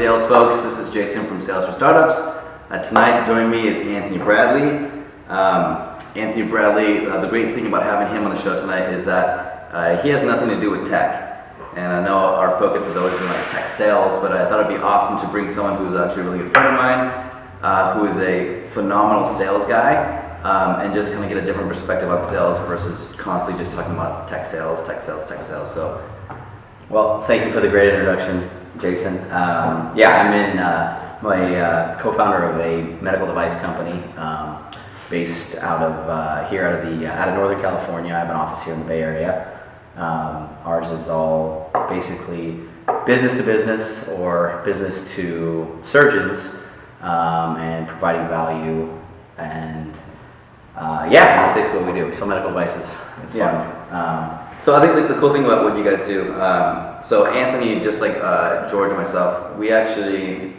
sales folks. This is Jason from Sales for Startups. Tonight joining me is Anthony Bradley. Anthony Bradley, the great thing about having him on the show tonight is that he has nothing to do with tech. And I know our focus has always been like tech sales, but I thought it'd be awesome to bring someone who's actually a really good friend of mine, who is a phenomenal sales guy, and just kind of get a different perspective on sales versus constantly just talking about tech sales. So, well, thank you for the great introduction, Jason. I'm my co-founder of a medical device company based out of Northern California. I have an office here in the Bay Area. Ours is all basically business to business or business to surgeons, and providing value, and that's basically what we do. So medical devices, it's fun. So I think the cool thing about what you guys do, so Anthony, just like George and myself, we actually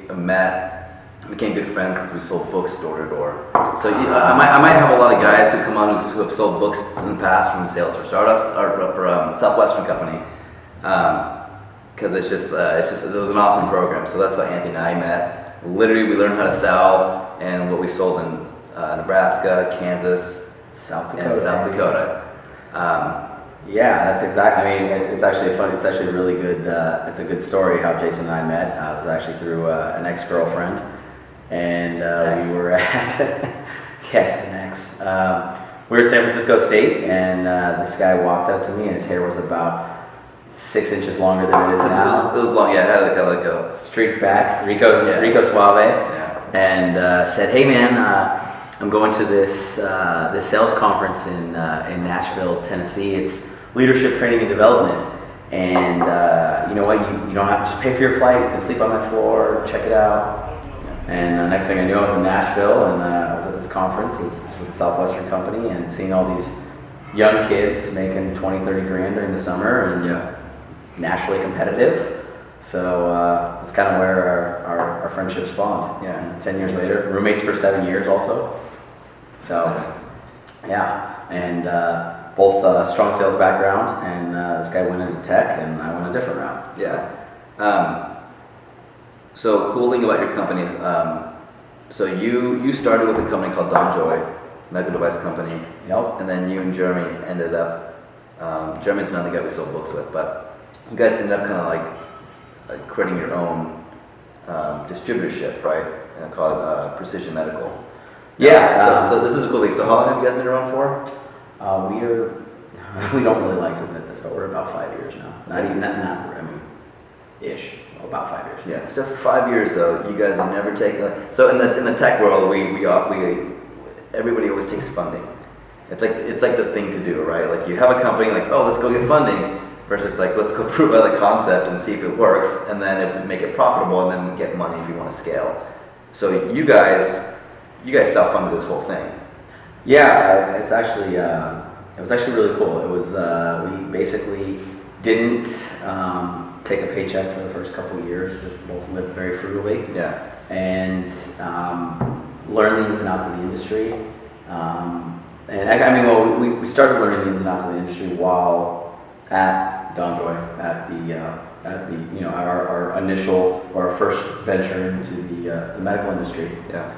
became good friends because we sold books door to door. So I might have a lot of guys who come on who have sold books in the past from Sales for Startups or for Southwestern Company, because it was an awesome program. So that's how Anthony and I met. Literally, we learned how to sell and what we sold in Nebraska, Kansas, South Dakota. and South Dakota. That's exactly. I mean, it's actually fun. It's actually really good. It's a good story how Jason and I met. It was actually through an ex-girlfriend, and we were at an ex. We were at San Francisco State, and this guy walked up to me, and his hair was about 6 inches longer than it is now. It was long. Yeah, it had like a streaked back, Rico Suave, and said, "Hey man, I'm going to this sales conference in Nashville, Tennessee. It's leadership training and development, and you know what? You don't have to just pay for your flight. You can sleep on my floor, check it out." And the next thing I knew, I was in Nashville, and I was at this conference with Southwestern Company, and seeing all these young kids making 20, 30 grand during the summer, and naturally competitive. So that's kind of where our friendship spawned. Yeah. And 10 years later, roommates for 7 years also. So, and both strong sales background, and this guy went into tech, and I went a different route. So cool thing about your company, so you started with a company called DonJoy, medical device company. Yep. And then you and Jeremy ended up, Jeremy's another guy we sold books with, but you guys ended up kind of like creating your own distributorship, right? Called Precision Medical. So this is a cool thing. So how long have you guys been around for? We don't really like to admit this, but we're about 5 years now. About 5 years. Yeah, so 5 years though. You guys have never taken. So in the tech world, we everybody always takes funding. It's like the thing to do, right? Like you have a company, like, oh, let's go get funding, versus like, let's go prove out the concept and see if it works, and then make it profitable, and then get money if you want to scale. So you guys self-funded this whole thing. Yeah, it was actually really cool. It was we basically didn't take a paycheck for the first couple of years. Just both lived very frugally. Yeah. And learn the ins and outs of the industry. We started learning the ins and outs of the industry while at DonJoy, our first venture into the medical industry. Yeah.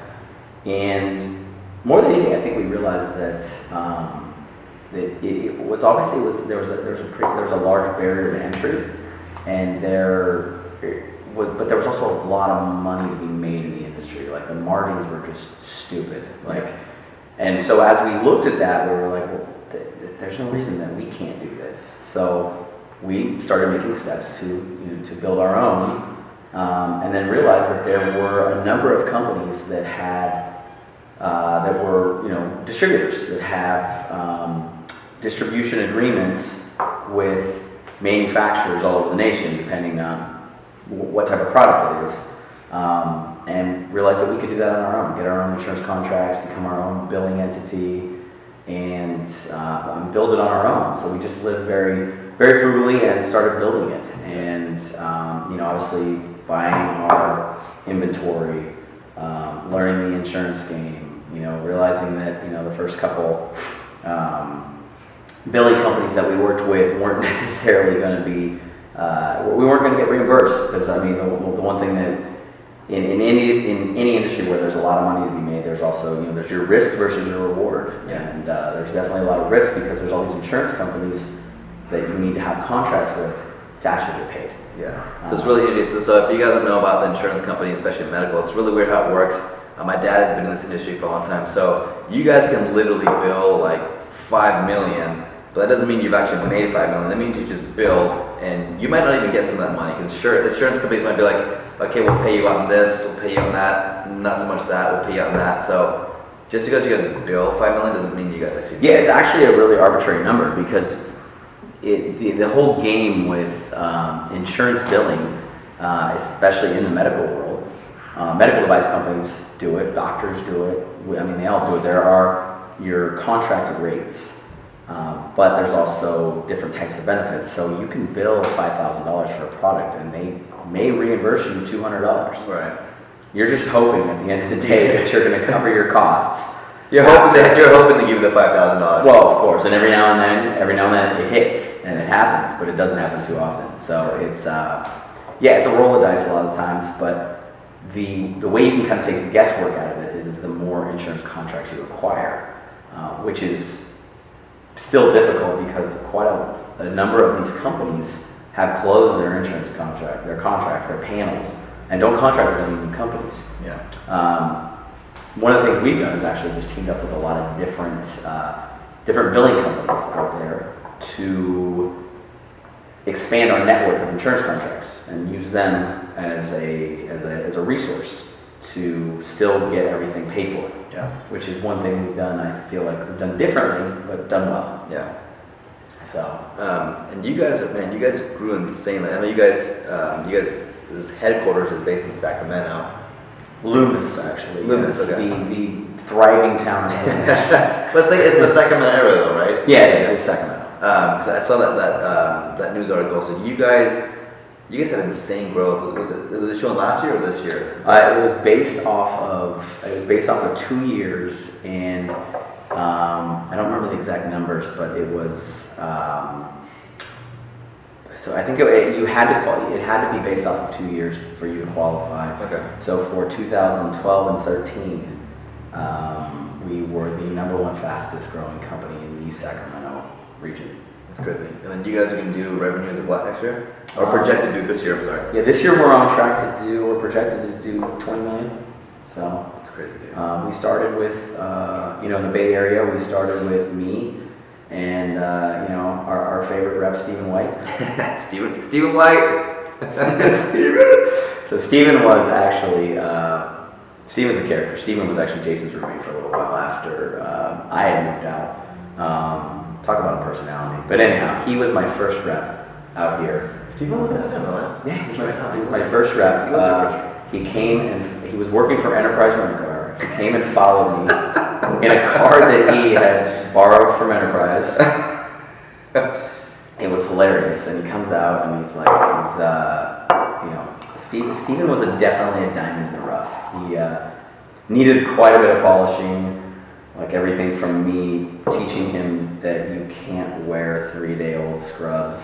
And more than anything, I think we realized that it was obviously there was a large barrier to entry, and but there was also a lot of money to be made in the industry. Like the margins were just stupid. And so as we looked at that, we were like, well, there's no reason that we can't do this. So we started making steps to build our own, and then realized that there were a number of companies that had that were distributors that have distribution agreements with manufacturers all over the nation, depending on what type of product it is, and realized that we could do that on our own, get our own insurance contracts, become our own billing entity, and build it on our own. So we just lived very, very frugally and started building it, and obviously buying our inventory, learning the insurance game, realizing that the first couple billing companies that we worked with weren't necessarily going to be we weren't going to get reimbursed, because the one thing that in any industry where there's a lot of money to be made, there's also, there's your risk versus your reward. Yeah. And there's definitely a lot of risk because there's all these insurance companies that you need to have contracts with to actually get paid. Yeah. So it's really interesting. So if you guys don't know about the insurance company, especially medical, it's really weird how it works. My dad has been in this industry for a long time. So you guys can literally bill like $5 million, but that doesn't mean you've actually made $5 million. That means you just billed, and you might not even get some of that money because insurance companies might be like, okay, we'll pay you on this, we'll pay you on that, not so much that, we'll pay you on that. So just because you guys bill $5 million doesn't mean you guys actually. Yeah, it's actually a really arbitrary number because the whole game with insurance billing, especially in the medical world, medical device companies do it, doctors do it. I mean, they all do it. There are your contracted rates, but there's also different types of benefits. So you can bill $5,000 for a product, and they may reimburse you $200. Right. You're just hoping at the end of the day that you're going to cover your costs. You're hoping to give you the $5,000. Well, of course, and every now and then it hits and it happens, but it doesn't happen too often. So it's it's a roll of dice a lot of times. But the way you can kind of take the guesswork out of it is the more insurance contracts you acquire, which is still difficult because quite a number of these companies have closed their insurance contracts, their panels, and don't contract with any new companies. Yeah. One of the things we've done is actually just teamed up with a lot of different billing companies out there to expand our network of insurance contracts and use them as a resource to still get everything paid for. Yeah. Which is one thing we've done. I feel like we've done differently, but done well. Yeah. So. And you guys grew insanely. I know you guys, this headquarters is based in Sacramento. Loomis, actually. Loomis, yes, okay. The thriving town of Loomis. Let's say it's the Sacramento area, though, right? Yeah, it is. It's Sacramento. Because I saw that news article. So you guys had insane growth. Was it shown last year or this year? It was based off of 2 years, and I don't remember the exact numbers, but it was. So I think it had to be based off of 2 years for you to qualify. Okay. So for 2012 and 13, we were the #1 fastest growing company in the Sacramento region. That's crazy. And then you guys are going to do revenues of what next year? Or projected to do this year, I'm sorry. Yeah, this year we're projected to do 20 million. So That's crazy, dude. we started with, in the Bay Area, we started with me and, our favorite rep, Stephen White. Stephen White. So Stephen was actually, Stephen's a character. Stephen was actually Jason's roommate for a little while after I had moved out. Talk about a personality. But anyhow, he was my first rep out here. Stephen was that? Yeah, he was my first rep. He came and he was working for Enterprise Rent-A-Car. He came and followed me in a car that he had borrowed from Enterprise. It was hilarious, and he comes out and he's Stephen was definitely a diamond in the rough. He needed quite a bit of polishing, like everything from me teaching him that you can't wear 3-day-old scrubs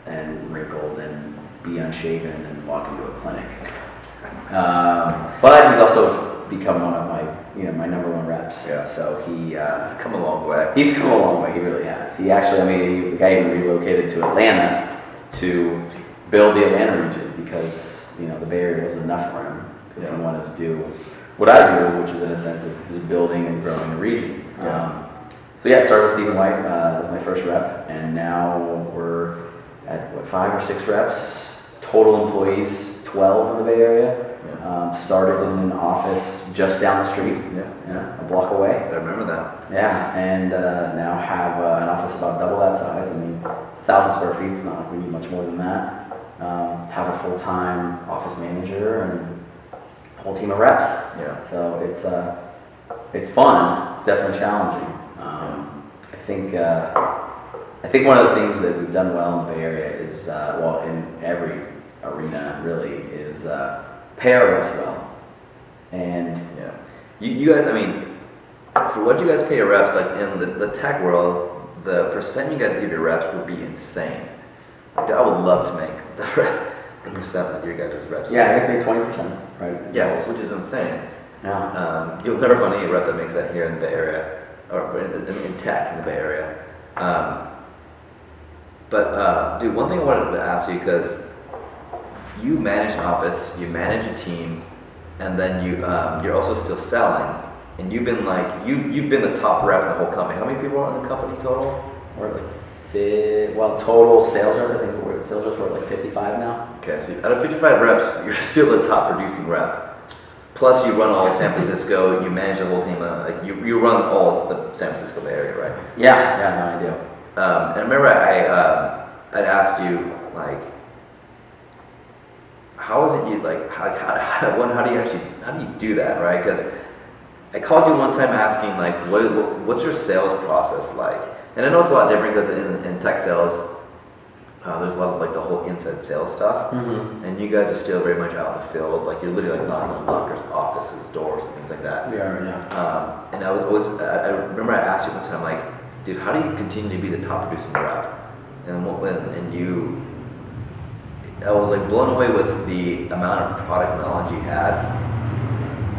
and wrinkled and be unshaven and walk into a clinic. But he's also become one of my #1 reps. Yeah. So he's come a long way. He's come a long way. He really has. He actually, the guy even relocated to Atlanta to build the Atlanta region because the Bay Area wasn't enough for him because he wanted to do what I do, which is in a sense of just building and growing the region. Yeah. I started with Stephen White as my first rep, and now we're at 5 or 6 reps. Total employees 12 in the Bay Area. Started in an office just down the street, a block away. I remember that. Yeah, and now have an office about double that size. I mean, it's 1,000 square feet. It's not like we need much more than that. Have a full-time office manager and a whole team of reps. Yeah. So it's fun. It's definitely challenging. I think one of the things that we've done well in the Bay Area is, in every arena really, is pay our reps well. And yeah, you guys, for what you guys pay your reps, like in the tech world, the percent you guys give your reps would be insane. Like, I would love to make percent of your guys' reps. Yeah, I guess maybe 20%, right? Yeah, which is insane. Yeah. You'll never find any rep that makes that here in the Bay Area, or in tech in the Bay Area. Dude, one thing I wanted to ask you, because you manage an office, you manage a team, and then you're also still selling, and you've been you've been the top rep in the whole company. How many people are in the company total? We're like, total sales reps, I think sales reps were like 55 now. Okay, so out of 55 reps, you're still the top producing rep. Plus, you run all of San Francisco. You manage the whole team. You run all of the San Francisco Bay Area, right? Yeah, no, I do. And I remember I'd asked you how is it how do you do that, right? Because I called you one time asking what's your sales process like? And I know it's a lot different because in tech sales, there's a lot of the whole inside sales stuff, and you guys are still very much out in the field. You're literally knocking on doctors' offices, doors, and things like that. We are, yeah. And I remember I asked you one time, dude, how do you continue to be the top producing rep? I was blown away with the amount of product knowledge you had,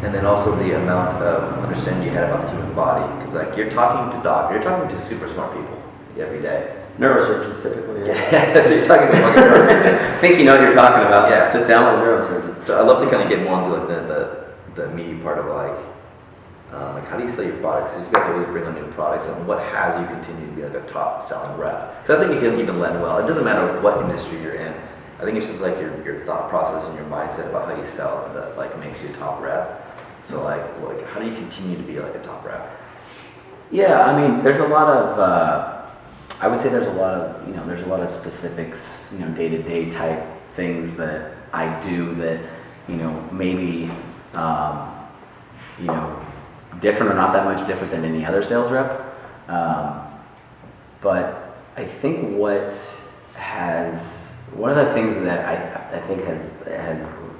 and then also the amount of understanding you had about the human body. Because you're talking to doctors, you're talking to super smart people every day. Neurosurgeons typically. Yeah, so you're talking to fucking neurosurgeons. I think you know what you're talking about. Yeah. Sit down with a neurosurgeon. So I'd love to kind of get more into the meaty part of how do you sell your products? So you guys always bring on new products, and what has you continue to be a top selling rep? Because I think you can even lend well. It doesn't matter what industry you're in. I think it's just your thought process and your mindset about how you sell that makes you a top rep. So how do you continue to be a top rep? Yeah, I mean, there's a lot of. I would say there's a lot of specifics, day-to-day type things that I do that, maybe, different or not that much different than any other sales rep. But I think one of the things that I think has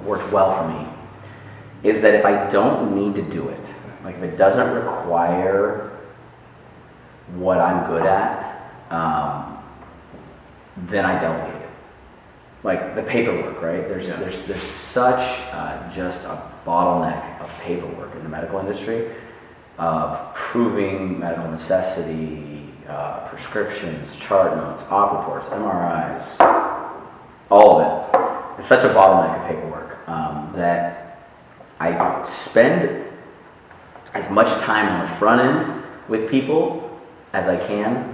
worked well for me is that if I don't need to do it, if it doesn't require what I'm good at, then I delegate it. The paperwork, right? There's such just a bottleneck of paperwork in the medical industry, of proving medical necessity, prescriptions, chart notes, op reports, MRIs, all of it. It's such a bottleneck of paperwork that I spend as much time on the front end with people as I can,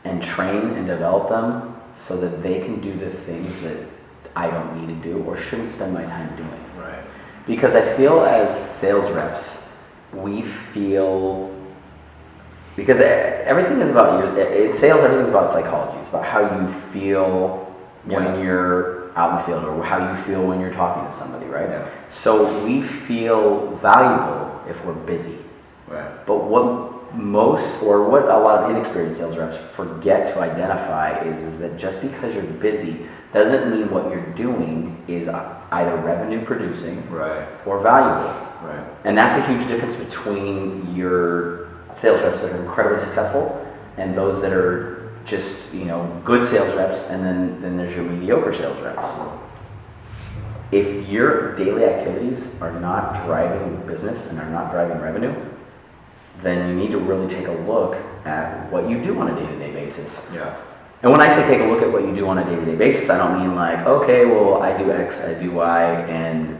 and train and develop them so that they can do the things that I don't need to do or shouldn't spend my time doing. Right. Because I feel as sales reps, because everything is about sales, everything is about psychology. It's about how you feel when you're out in the field, or how you feel when you're talking to somebody, right? Yeah. So we feel valuable if we're busy. Right. But what a lot of inexperienced sales reps forget to identify is that just because you're busy doesn't mean what you're doing is either revenue producing or valuable. Right. And that's a huge difference between your sales reps that are incredibly successful and those that are just, good sales reps, and then there's your mediocre sales reps. If your daily activities are not driving business and are not driving revenue, then you need to really take a look at what you do on a day-to-day basis. Yeah. And when I say take a look at what you do on a day-to-day basis, I don't mean okay, well, I do X, I do Y, and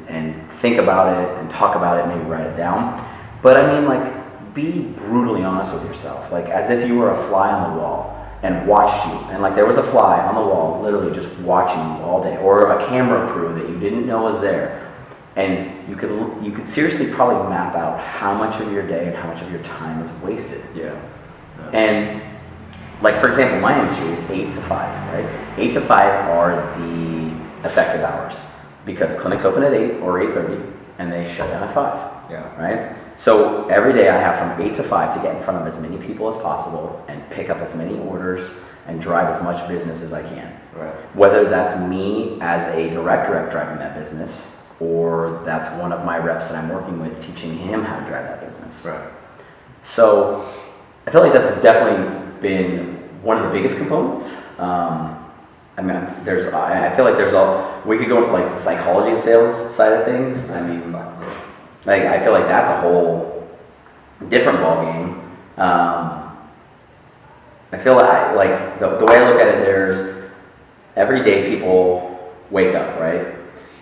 think about it and talk about it, maybe write it down. But I mean be brutally honest with yourself, as if you were a fly on the wall and watched you, and there was a fly on the wall literally just watching you all day, or a camera crew that you didn't know was there. And you could seriously probably map out how much of your day and how much of your time is wasted. Yeah. And for example, my industry, it's 8 to 5, right? 8 to 5 are the effective hours because clinics open at 8 or 8:30 and they shut down at 5. Yeah. Right? So every day I have from 8 to 5 to get in front of as many people as possible and pick up as many orders and drive as much business as I can. Right. Whether that's me as a direct rep driving that business, or that's one of my reps that I'm working with teaching him how to drive that business. Right. So I feel like that's definitely been one of the biggest components. I mean, I feel like we could go into like the psychology of sales side of things. I mean, like, I feel like that's a whole different ballgame. I feel like the way I look at it, there's every day people wake up, right?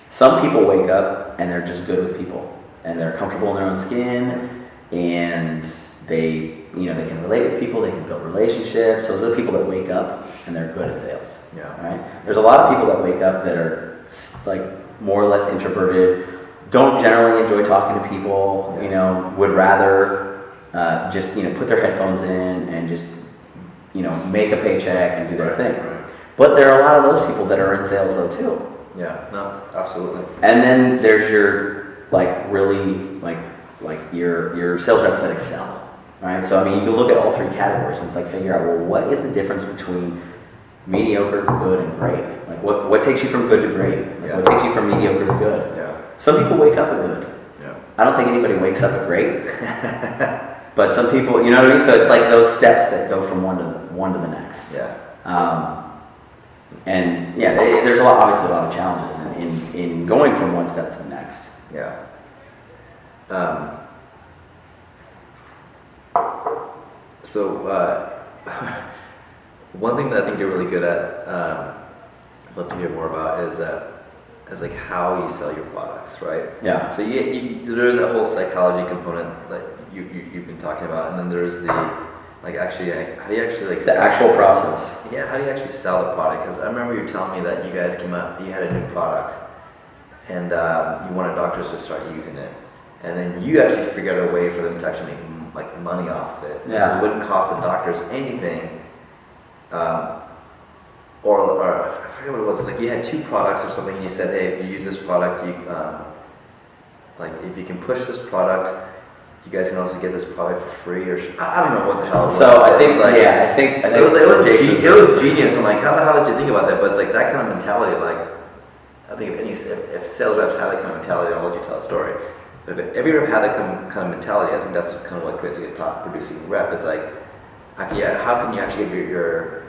Some people wake up and they're just good with people and they're comfortable in their own skin and they can relate with people, they can build relationships. Those are the people that wake up and they're good at sales. Yeah. Right? There's a lot of people that wake up that are like more or less introverted, don't generally enjoy talking to people, would rather just, put their headphones in and just, make a paycheck and do their thing. Right. But there are a lot of those people that are in sales though too. Yeah, no, absolutely. And then there's your your sales reps that excel, right? So I mean, you can look at all three categories and it's like figure out, well, what is the difference between mediocre, good, and great? Like what takes you from good to great? Like, what takes you from mediocre to good? Yeah. Some people wake up at good. Yeah. I don't think anybody wakes up at great. But some people, you know what I mean? So it's like those steps that go from one to the next. Yeah. And yeah, there's obviously a lot of challenges in going from one step to the next. Yeah. So one thing that I think you're really good at, I'd love to hear more about, is like how you sell your products, right? Yeah. So there's that whole psychology component that you've been talking about, and then there's the how do you actually The actual process. Yeah, how do you actually sell the product? Because I remember you telling me that you guys came up, you had a new product, and you wanted doctors to start using it, and then you actually figured out a way for them to actually make like money off of it. Yeah. It wouldn't cost the doctors anything. Or I forget what it was. It's like you had two products or something, and you said, hey, if you use this product, like if you can push this product, you guys can also get this product for free, or I don't know what the hell it was. So I think, like, I think it was genius. I'm like, how the hell did you think about that? But it's like that kind of mentality. Like, I think if sales reps have that kind of mentality, I'll let you tell a story. But if every rep had that kind of mentality, I think that's kind of what creates a good top producing rep. It's like, how can you actually get your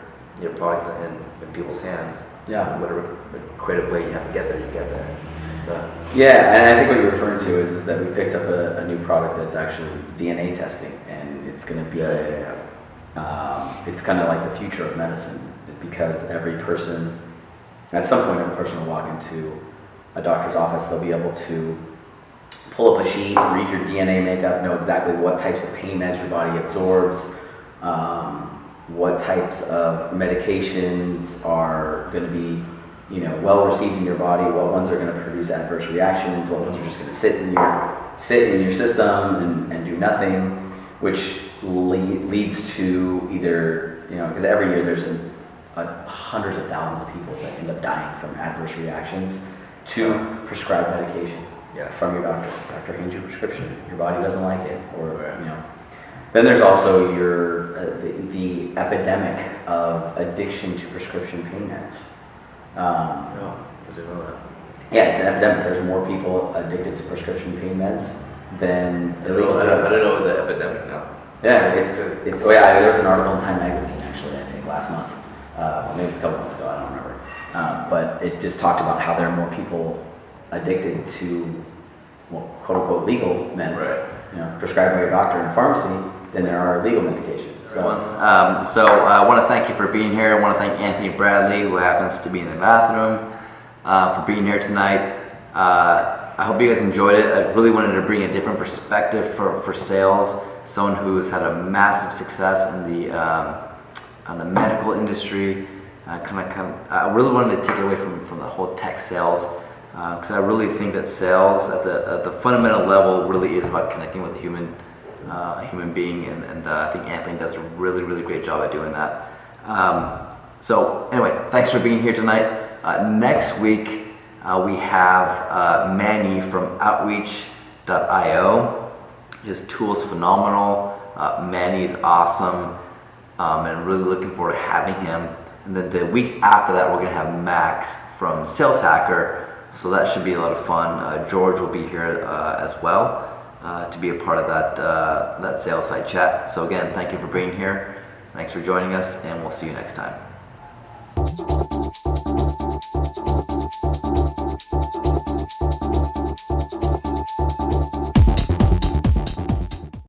product in people's hands? Yeah. Whatever creative way you have to get there, you get there. But, yeah, and I think what you're referring to is that we picked up a new product that's actually DNA testing, and it's going to be it's kind of like the future of medicine, is because every person, at some point, every person will walk into a doctor's office, they'll be able to pull up a sheet, read your DNA makeup, know exactly what types of pain meds your body absorbs, what types of medications are going to be well received in your body, what ones are going to produce adverse reactions, what ones are just going to sit in your system and do nothing, which leads to either, because every year there's hundreds of thousands of people that end up dying from adverse reactions to prescribed medication from your doctor. Doctor hands you a prescription, your body doesn't like it, or Then there's also the epidemic of addiction to prescription pain meds. I didn't know that. Yeah, it's an epidemic. There's more people addicted to prescription pain meds than illegal I drugs. didn't know it was an epidemic now. Yeah, there was an article in Time Magazine actually, I think last month, maybe it was a couple months ago, I don't remember. But it just talked about how there are more people addicted to, quote unquote, legal meds, prescribed by your doctor in a pharmacy, than there are legal medications. So I want to thank you for being here. I want to thank Anthony Bradley, who happens to be in the bathroom, for being here tonight. I hope you guys enjoyed it. I really wanted to bring a different perspective for sales. Someone who has had a massive success in the medical industry. I really wanted to take it away from the whole tech sales, because I really think that sales at the fundamental level really is about connecting with a human being, and I think Anthony does a really, really great job at doing that. So anyway, thanks for being here tonight. Next week we have Manny from Outreach.io. His tool's phenomenal. Manny is awesome, and really looking forward to having him. And then the week after that, we're gonna have Max from Sales Hacker. So that should be a lot of fun. George will be here as well. To be a part of that sales side chat. So again, thank you for being here. Thanks for joining us, and we'll see you next time.